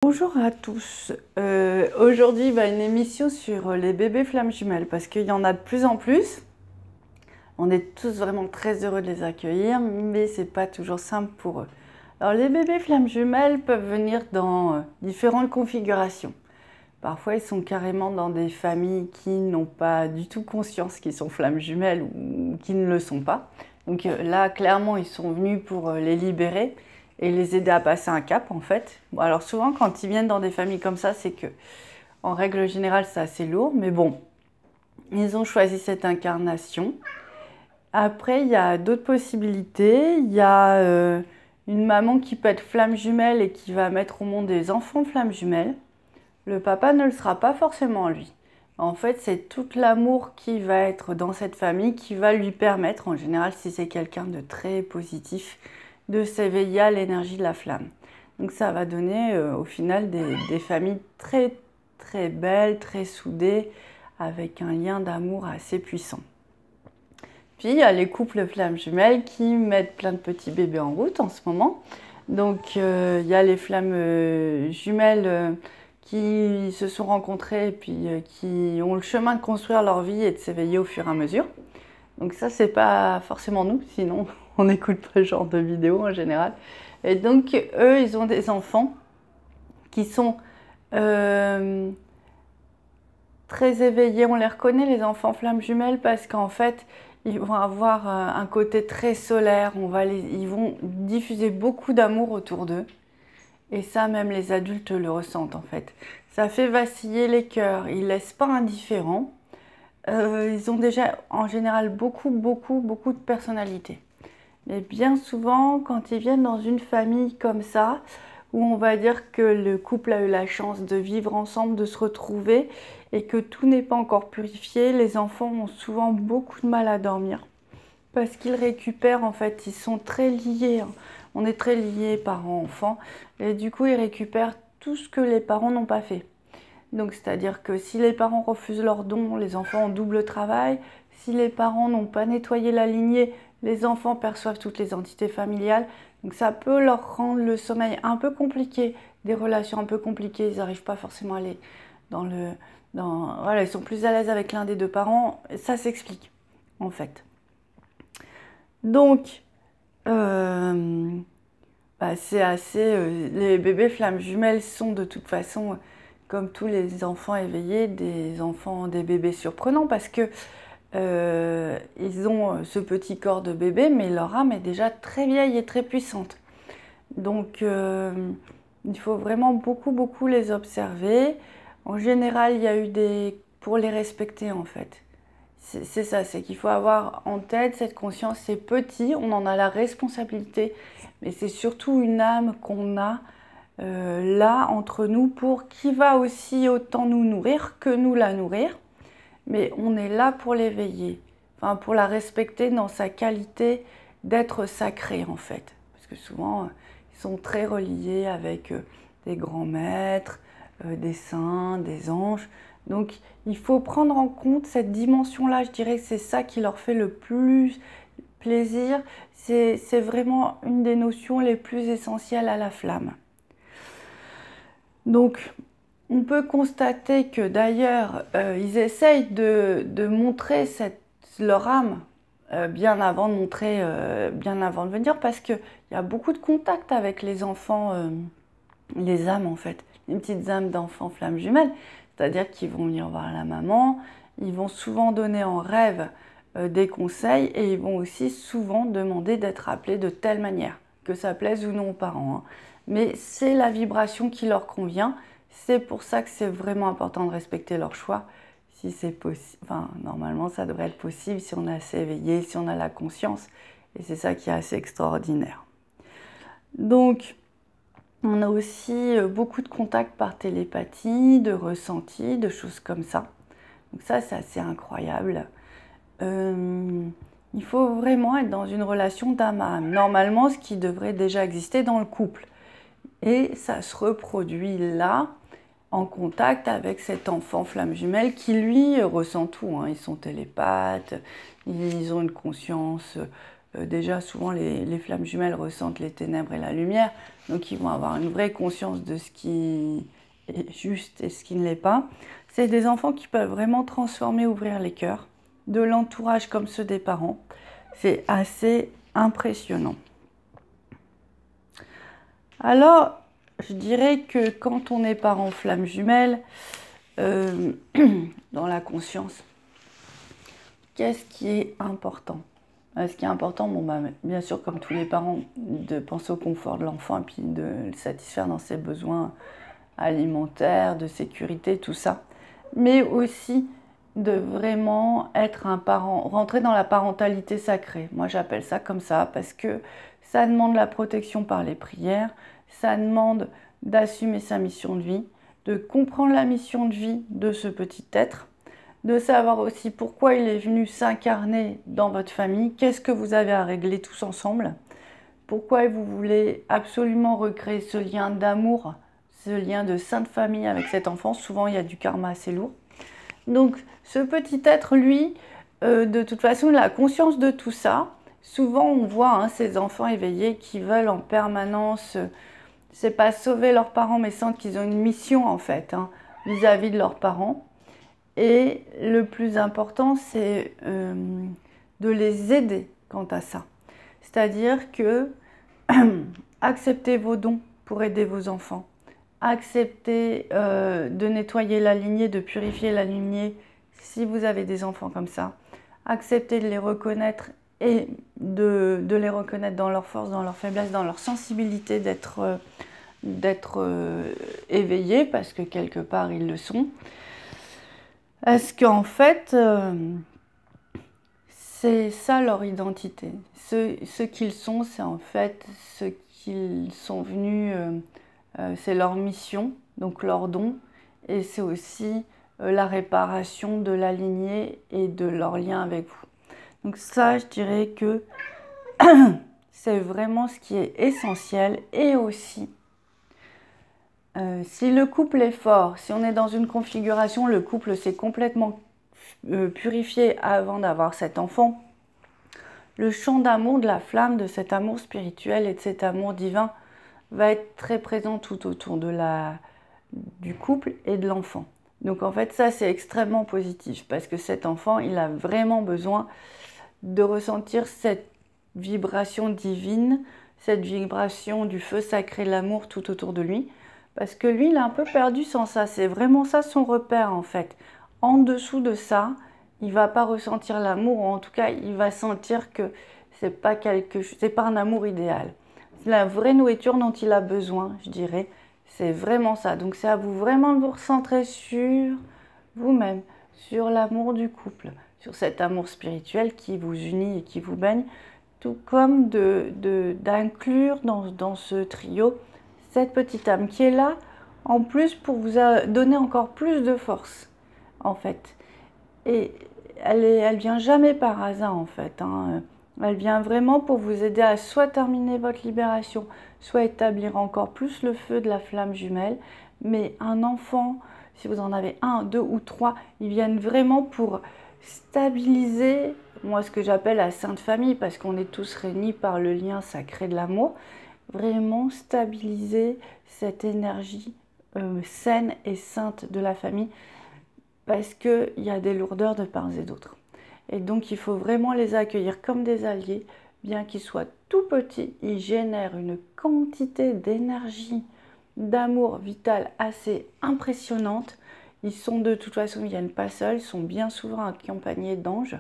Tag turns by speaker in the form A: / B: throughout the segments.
A: Bonjour à tous. Aujourd'hui, une émission sur les bébés flammes jumelles parce qu'il y en a de plus en plus. On est tous vraiment très heureux de les accueillir, mais c'est pas toujours simple pour eux. Alors, les bébés flammes jumelles peuvent venir dans différentes configurations. Parfois, ils sont carrément dans des familles qui n'ont pas du tout conscience qu'ils sont flammes jumelles ou qui ne le sont pas. Donc là, clairement, ils sont venus pour les libérer et les aider à passer un cap, en fait. Bon, alors souvent, quand ils viennent dans des familles comme ça, c'est que, en règle générale, c'est assez lourd. Mais bon, ils ont choisi cette incarnation. Après, il y a d'autres possibilités. Il y a une maman qui peut être flamme jumelle et qui va mettre au monde des enfants flammes jumelles. Le papa ne le sera pas forcément lui. En fait, c'est tout l'amour qui va être dans cette famille qui va lui permettre, en général, si c'est quelqu'un de très positif, de s'éveiller à l'énergie de la flamme. Donc ça va donner au final des familles très très belles, très soudées, avec un lien d'amour assez puissant. Puis il y a les couples flammes jumelles qui mettent plein de petits bébés en route en ce moment. Donc il y a les flammes jumelles qui se sont rencontrés et puis qui ont le chemin de construire leur vie et de s'éveiller au fur et à mesure. Donc ça, c'est pas forcément nous, sinon on n'écoute pas ce genre de vidéos en général. Et donc eux, ils ont des enfants qui sont très éveillés. On les reconnaît, les enfants flammes jumelles, parce qu'en fait, ils vont avoir un côté très solaire. Ils vont diffuser beaucoup d'amour autour d'eux. Et ça, même les adultes le ressentent en fait. Ça fait vaciller les cœurs, ils ne laissent pas indifférents. Ils ont déjà en général beaucoup de personnalité. Mais bien souvent, quand ils viennent dans une famille comme ça, où on va dire que le couple a eu la chance de vivre ensemble, de se retrouver, et que tout n'est pas encore purifié, les enfants ont souvent beaucoup de mal à dormir. Parce qu'ils récupèrent, en fait, ils sont très liés. On est très liés parents-enfants. Et du coup, ils récupèrent tout ce que les parents n'ont pas fait. Donc, c'est-à-dire que si les parents refusent leurs dons, les enfants ont double travail. Si les parents n'ont pas nettoyé la lignée, les enfants perçoivent toutes les entités familiales. Donc, ça peut leur rendre le sommeil un peu compliqué, des relations un peu compliquées. Ils n'arrivent pas forcément à aller voilà, ils sont plus à l'aise avec l'un des deux parents. Ça s'explique, en fait. Donc, c'est assez. Les bébés flammes jumelles sont de toute façon, comme tous les enfants éveillés, des bébés surprenants parce que ils ont ce petit corps de bébé, mais leur âme est déjà très vieille et très puissante. Donc, il faut vraiment beaucoup les observer. En général, il y a eu pour les respecter en fait. C'est ça, c'est qu'il faut avoir en tête cette conscience, c'est petit, on en a la responsabilité, mais c'est surtout une âme qu'on a là entre nous qui va aussi autant nous nourrir que nous la nourrir, mais on est là pour l'éveiller, enfin pour la respecter dans sa qualité d'être sacré en fait, parce que souvent ils sont très reliés avec des grands maîtres, des saints, des anges. Donc il faut prendre en compte cette dimension-là, je dirais que c'est ça qui leur fait le plus plaisir, c'est vraiment une des notions les plus essentielles à la flamme. Donc on peut constater que d'ailleurs ils essayent de montrer leur âme bien avant de venir, parce qu'il y a beaucoup de contact avec les enfants, les âmes en fait, les petites âmes d'enfants flammes jumelles. C'est-à-dire qu'ils vont venir voir la maman, ils vont souvent donner en rêve des conseils et ils vont aussi souvent demander d'être appelés de telle manière, que ça plaise ou non aux parents, hein. Mais c'est la vibration qui leur convient, c'est pour ça que c'est vraiment important de respecter leur choix. Si c'est possible, enfin, normalement ça devrait être possible si on est assez éveillé, si on a la conscience, et c'est ça qui est assez extraordinaire. Donc, on a aussi beaucoup de contacts par télépathie, de ressenti, de choses comme ça. Donc ça, c'est assez incroyable. Il faut vraiment être dans une relation d'âme à âme. Normalement, ce qui devrait déjà exister dans le couple. Et ça se reproduit là, en contact avec cet enfant flamme jumelle qui, lui, ressent tout, hein. Ils sont télépathes, ils ont une conscience déjà, souvent, les flammes jumelles ressentent les ténèbres et la lumière, donc ils vont avoir une vraie conscience de ce qui est juste et ce qui ne l'est pas. C'est des enfants qui peuvent vraiment transformer, ouvrir les cœurs, de l'entourage comme ceux des parents. C'est assez impressionnant. Alors, je dirais que quand on est parent flamme jumelle, dans la conscience, qu'est-ce qui est important? Ce qui est important, bon, bah, bien sûr, comme tous les parents, de penser au confort de l'enfant et puis de le satisfaire dans ses besoins alimentaires, de sécurité, tout ça. Mais aussi de vraiment être un parent, rentrer dans la parentalité sacrée. Moi, j'appelle ça comme ça parce que ça demande la protection par les prières, ça demande d'assumer sa mission de vie, de comprendre la mission de vie de ce petit être, de savoir aussi pourquoi il est venu s'incarner dans votre famille, qu'est-ce que vous avez à régler tous ensemble, pourquoi vous voulez absolument recréer ce lien d'amour, ce lien de sainte famille avec cet enfant. Souvent, il y a du karma assez lourd. Donc, ce petit être, lui, de toute façon, il a conscience de tout ça. Souvent, on voit ces enfants éveillés qui veulent en permanence, c'est pas sauver leurs parents, mais sentent qu'ils ont une mission, en fait, vis-à-vis de leurs parents. Et le plus important, c'est de les aider quant à ça. C'est-à-dire que acceptez vos dons pour aider vos enfants. Acceptez de nettoyer la lignée, de purifier la lignée si vous avez des enfants comme ça. Acceptez de les reconnaître et de les reconnaître dans leur force, dans leur faiblesse, dans leur sensibilité, d'être éveillés, parce que quelque part ils le sont. Est-ce qu'en fait, c'est ça leur identité. Ce qu'ils sont, c'est en fait ce qu'ils sont venus, c'est leur mission, donc leur don, et c'est aussi la réparation de la lignée et de leur lien avec vous. Donc ça, je dirais que c'est vraiment ce qui est essentiel. Et aussi, si le couple est fort, si on est dans une configuration, le couple s'est complètement purifié avant d'avoir cet enfant, le champ d'amour de la flamme, de cet amour spirituel et de cet amour divin va être très présent tout autour du couple et de l'enfant. Donc en fait, ça c'est extrêmement positif parce que cet enfant, il a vraiment besoin de ressentir cette vibration divine, cette vibration du feu sacré de l'amour tout autour de lui. Parce que lui, il a un peu perdu sans ça. C'est vraiment ça son repère, en fait. En dessous de ça, il ne va pas ressentir l'amour, ou en tout cas, il va sentir que c'est pas un amour idéal. C'est la vraie nourriture dont il a besoin, je dirais. C'est vraiment ça. Donc, c'est à vous vraiment de vous recentrer sur vous-même, sur l'amour du couple, sur cet amour spirituel qui vous unit et qui vous baigne, tout comme d'inclure dans ce trio cette petite âme qui est là, en plus pour vous donner encore plus de force, en fait. Et elle vient jamais par hasard, en fait. Elle vient vraiment pour vous aider à soit terminer votre libération, soit établir encore plus le feu de la flamme jumelle. Mais un enfant, si vous en avez un, deux ou trois, ils viennent vraiment pour stabiliser, moi ce que j'appelle la sainte famille, parce qu'on est tous réunis par le lien sacré de l'amour, vraiment stabiliser cette énergie saine et sainte de la famille, parce qu'il y a des lourdeurs de part et d'autre. Et donc il faut vraiment les accueillir comme des alliés, bien qu'ils soient tout petits, ils génèrent une quantité d'énergie, d'amour vital assez impressionnante. Ils sont de toute façon, ils ne viennent pas seuls, ils sont bien souvent accompagnés d'anges,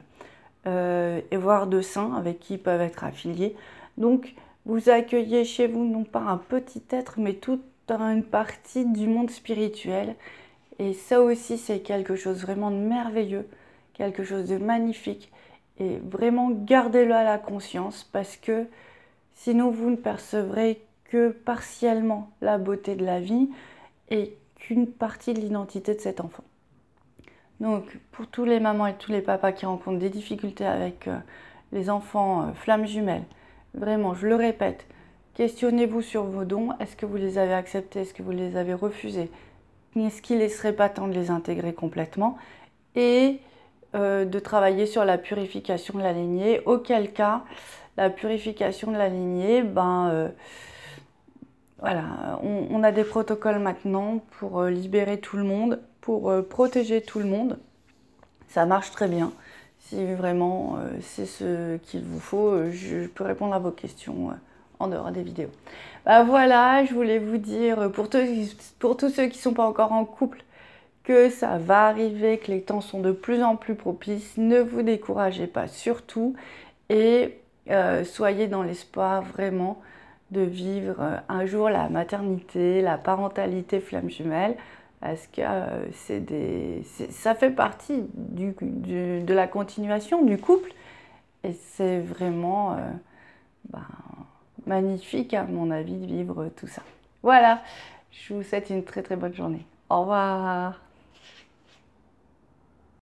A: et voire de saints avec qui ils peuvent être affiliés. Donc vous accueillez chez vous non pas un petit être, mais toute une partie du monde spirituel. Et ça aussi, c'est quelque chose vraiment de merveilleux, quelque chose de magnifique. Et vraiment, gardez-le à la conscience parce que sinon, vous ne percevrez que partiellement la beauté de la vie et qu'une partie de l'identité de cet enfant. Donc, pour tous les mamans et tous les papas qui rencontrent des difficultés avec les enfants flammes jumelles, vraiment, je le répète, questionnez-vous sur vos dons. Est-ce que vous les avez acceptés? Est-ce que vous les avez refusés? Est-ce qu'il ne serait pas temps de les intégrer complètement? Et de travailler sur la purification de la lignée, auquel cas la purification de la lignée, voilà, on a des protocoles maintenant pour libérer tout le monde, pour protéger tout le monde. Ça marche très bien. Si vraiment c'est ce qu'il vous faut, je peux répondre à vos questions en dehors des vidéos. Voilà, je voulais vous dire, pour tous ceux qui ne sont pas encore en couple, que ça va arriver, que les temps sont de plus en plus propices. Ne vous découragez pas surtout et soyez dans l'espoir vraiment de vivre un jour la maternité, la parentalité flamme jumelle, parce que ça fait partie de la continuation du couple et c'est vraiment magnifique à mon avis de vivre tout ça. Voilà, je vous souhaite une très très bonne journée. Au revoir.